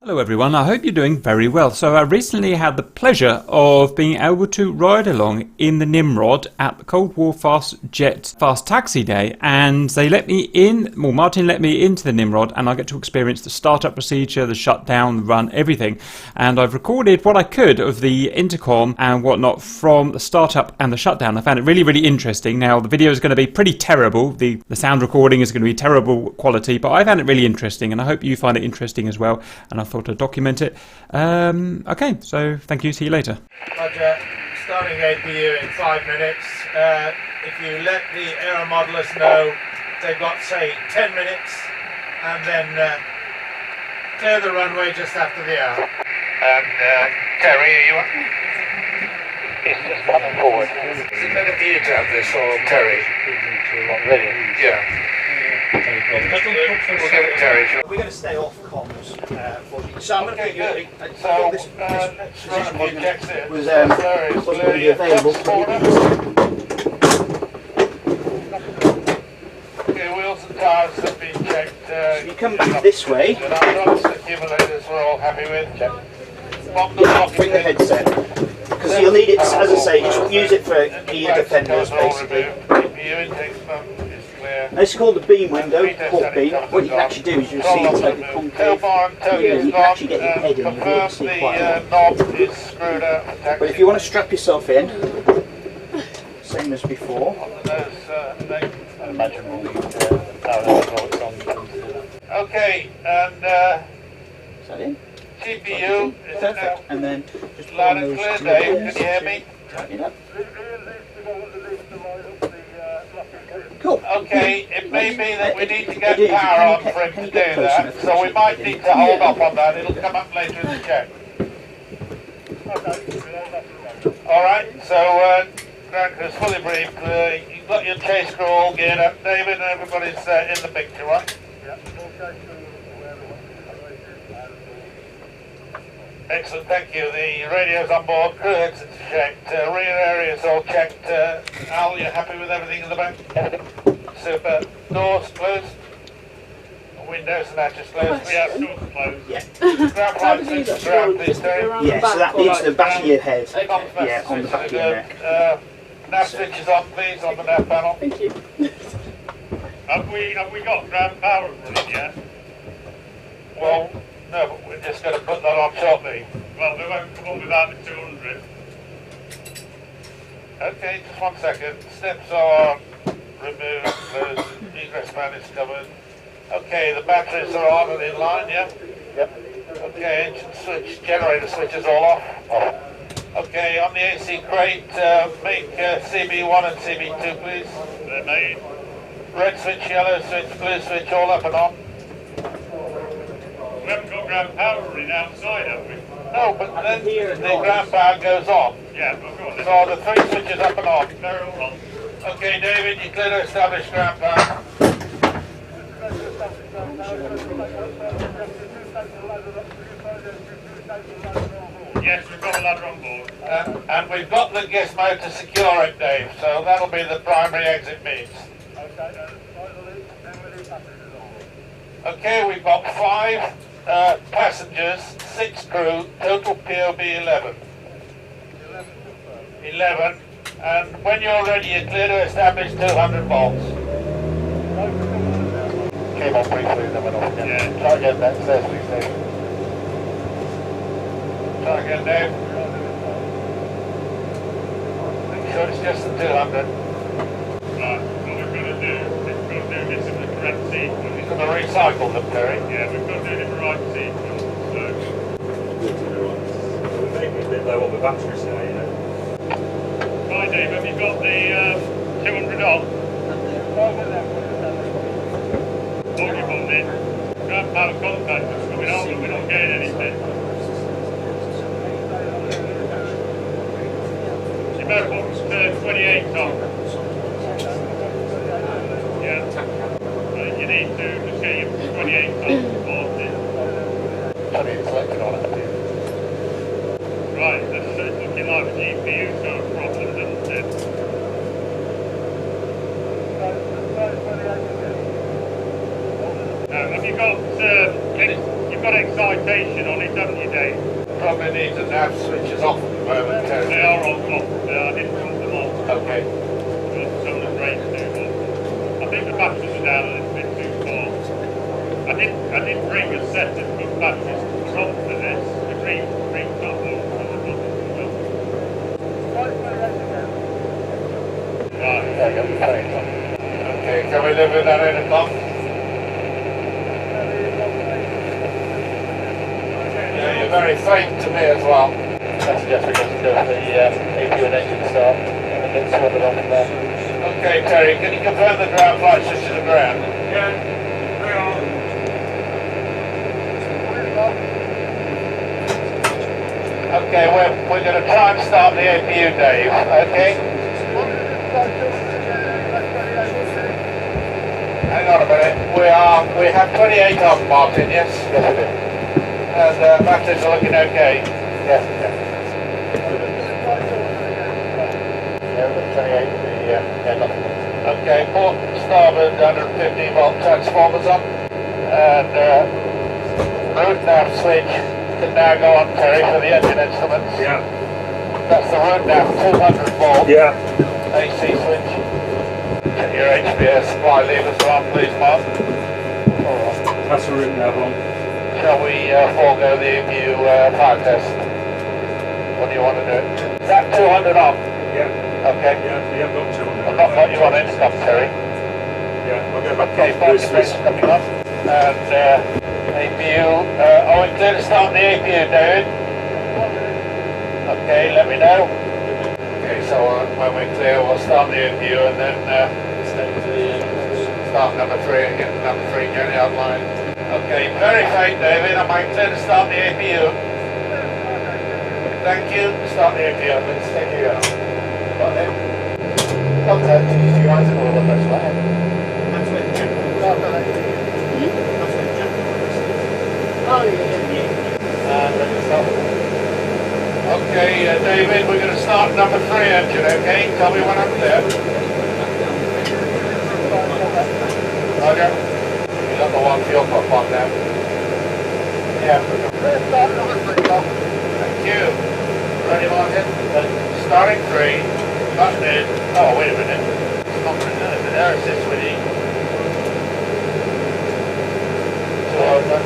Hello everyone, I hope you're doing very well. So I recently had the pleasure of being able to ride along in the Nimrod at the Cold War Fast Jet Fast Taxi Day, and they let me in, well Martin let me into the Nimrod, and I get to experience the startup procedure, the shutdown, the run, everything. And I've recorded what I could of the intercom and whatnot from the startup and the shutdown. I found it really interesting. Now the video is going to be pretty terrible, the sound recording is going to be terrible quality, but I found it really interesting and I hope you find it interesting as well, and I thought to document it. Okay, so thank you, see you later. Roger, starting APU in 5 minutes. If you let the aero modelers know they've got, say, 10 minutes, and then clear the runway just after the hour. And Terry, are you on? It's just coming forward. Is it better for you to have this, or Terry? Ready? Yeah. We'll give it to Terry. We're going to stay off comms for you. So I'm going to put you so, this position was going to be available. Okay, wheels and tires have been checked. So you come back this way. The accumulators we're all happy with. Bring the headset. Because you'll need it, as I say, just use it for your defenders basically. It's called the beam window, port beam. What you can actually do is you'll see it's like a concave window. You can actually get your head in and you'll see quite a lot. But if you want to strap yourself in, same as before. Okay, and Is that in? CPU, is it now? And then just Loud and clear, Dave, can you hear me? Tighten it up. Cool. Okay, it may be that we need to get power on for him to do that, so we might need to hold off on that. It'll come up later in the check. Alright, so ground crew's fully briefed. You've got your chase crew all geared up. David and everybody's in the picture, right? Excellent, thank you. The radio's on board, crew exits checked, rear area's all checked. Al, you're happy with everything in the back? Super. Doors closed? Windows and hatches closed? We have doors closed. Yeah. Grab lights and ground, please, Terry. Yeah, so that means the back of your head. Yeah, on the back of your neck. Nav switches on, please, on the nav panel. Thank you. Have we got ground power running yet? Well, no, but we're just going to put that on shortly. Well, we won't come on without the 200. Okay, just 1 second. Steps are removed, closed, egress fan is covered. Okay, the batteries are on and in line, yeah? Yep. Okay, engine switch, generator switches all off. Okay, on the AC crate, make CB1 and CB2, please. They're made. Red switch, yellow switch, blue switch, all up and on. We haven't got ground power running outside, have we? No, but then the ground power goes on. Yeah, but go on then. So the 3 switches up and on. They're all on. Okay, David, you clear to establish ground power. Yes, we've got a ladder on board. And we've got the gizmo to secure it, Dave, so that'll be the primary exit means. Okay, we've got 5 passengers, 6 crew, total POB 11. 11. And when you're ready, you're clear to establish 200 volts. Came on briefly, then went off again. Yeah. Try again, that says please, Dave. Try again, Dave. Make sure it's just the 200. Right, what we've got to do is we've got to do this in the correct sequence. You're going to recycle them, Terry. Yeah, we've got to do it in the right sequence. So, We're making a bit low on the batteries now, you know. right, Dave, have you got the 200 on? Already bumped in. Ground power contact is coming on, but we're not getting anything. You better put 28 on. Yeah. You need to just get your 28 on 40. Selected on it. Right, it's looking like the GPU's got a problem, doesn't it? Now, have you got got excitation on it, haven't you, Dave? Probably needs the nav switches off at the moment, They Terry. are on top. I didn't put them on. Okay. Some of the brakes do, but I think the batteries are down a little bit too far. I did bring a set of good batteries from for this. The green couple. Right, there you go. Okay, can we live with that 8 o'clock? Yeah, you're very faint to me as well. I suggest we just do the APU and engine start and get sorted on from there. Okay, Terry, can you confirm the ground flight switch to the ground? Yeah, we are. Okay, we're going to try and start the APU, Dave. Okay? Hang on a minute. We have 28 on, Martin, yes? Yes, we do. And batteries are looking okay. Yes, yes. Yeah, we've got 28, nothing. Okay, port starboard 150 volt transformers on. And root nav switch can now go on, Terry, for the engine instruments. Yeah. That's the root nav 200 volt Yeah. AC switch. And your HBS supply levers are on, please, Mark. That's the route now, on. Shall we forego the EMU fire test? What do you want to do? Is that 200 on? Yeah. Okay. Yeah, we have got 200. I've not got you on intercom, Terry. Yeah, I'll go back Okay, on fire this defense coming up. And APU, oh, we clear to start the APU, David? Okay, let me know. Okay, so when we're clear, we'll start the APU and then start number 3 and get to number 3 journey outline. Okay, very faint, David. Am I clear to start the APU? Thank you. Start the APU. Let's take it out. Got it. Okay, you guys are all the best way. That's with Jack. Oh, yeah. Okay, David, we're going to start number 3 engine, okay? Tell me when I'm clear. Roger. You got the one fuel pump on now. Yeah. Thank you. Ready, Martin? Starting 3. Button in. Oh, wait a minute. It's not written in the air assist with E. 200.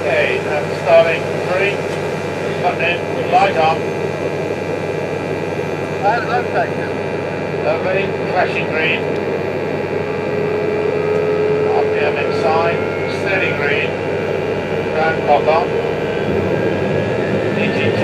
Okay, and starting 3. Button in. Light on. Lovely. Flashing green. RPM inside. Steady green. Ground clock on. EGT.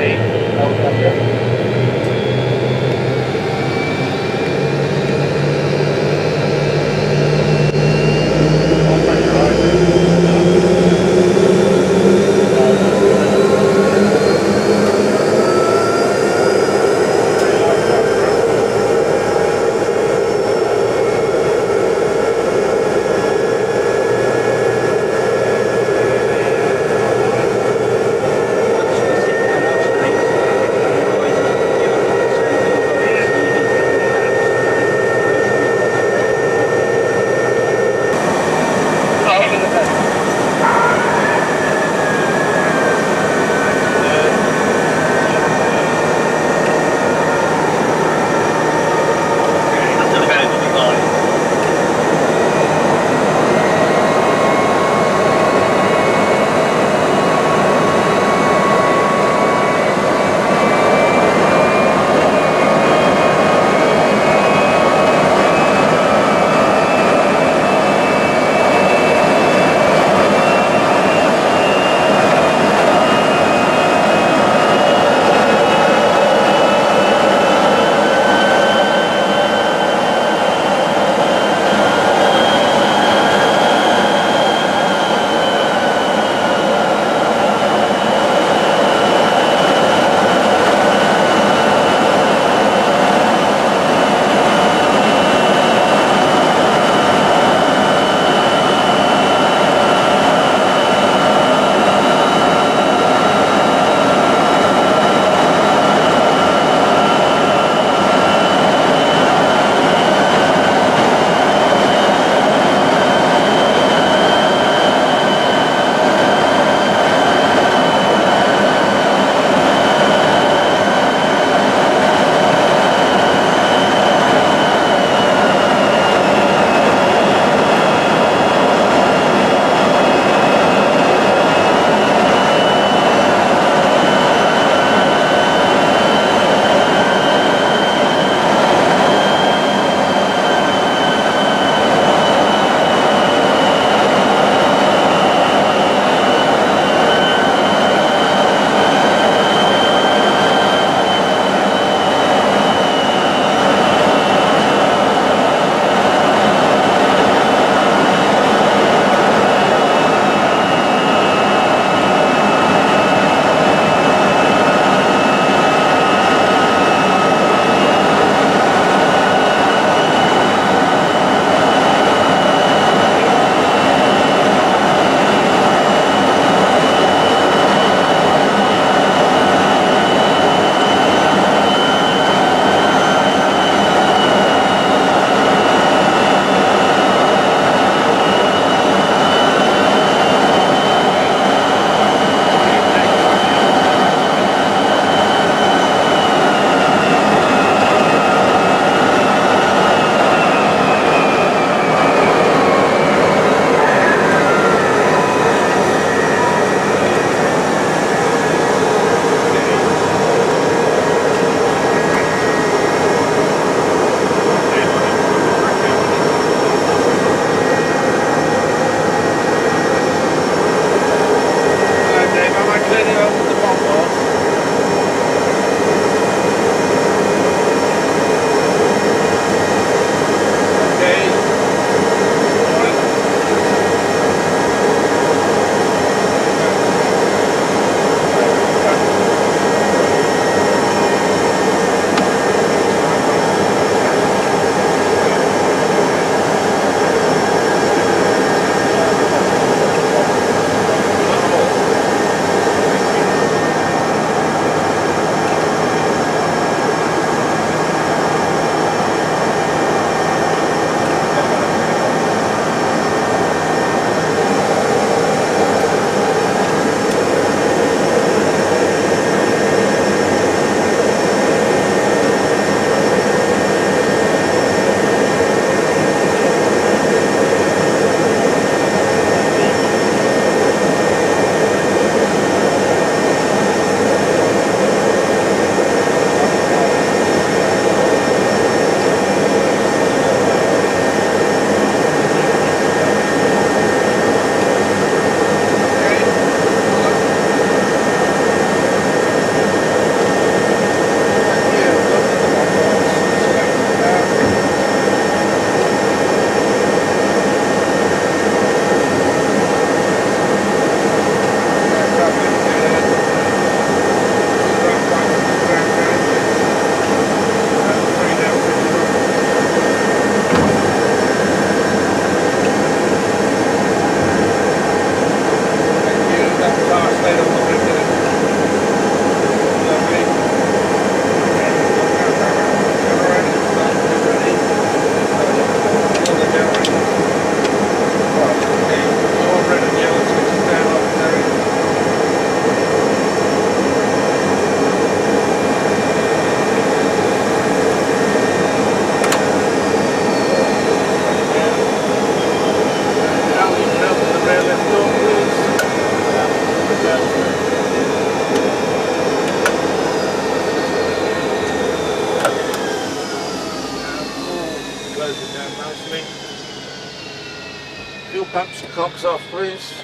pumps and cocks off, please.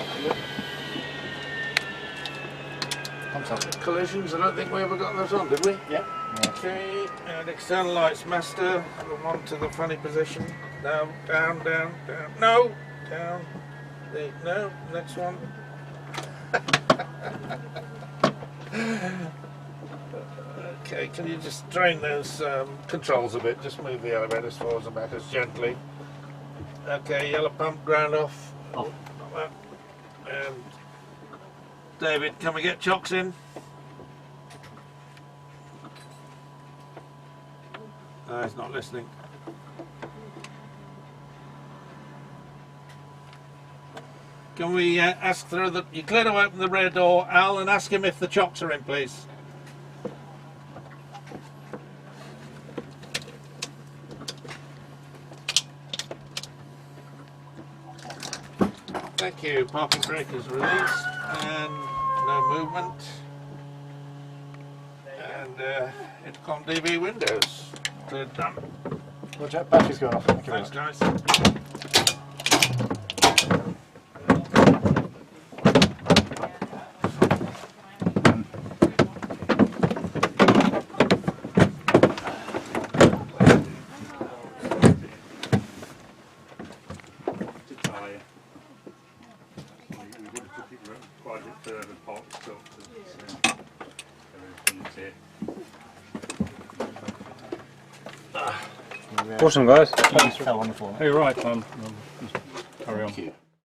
Collisions, I don't think we ever got those on, did we? Yeah. Okay, and external lights master, the one to the funny position. Down, down, down, down. No! Down. No, next one. Okay, can you just drain those controls a bit? Just move the elevators forwards and backwards gently. Okay, yellow pump ground off. Off. Like that. And David, can we get chocks in? No, he's not listening. Can we ask through the... You clear to open the rear door, Al, and ask him if the chocks are in, please. Thank you. Parking brake is released and no movement. And intercom DV windows. Cleared, done. Watch out, battery's going off. Thank you very Thanks, much. guys. Quite a bit further parked up to everything's here. Awesome, guys. Fell on the floor. Hey, right, carry on. Thank you.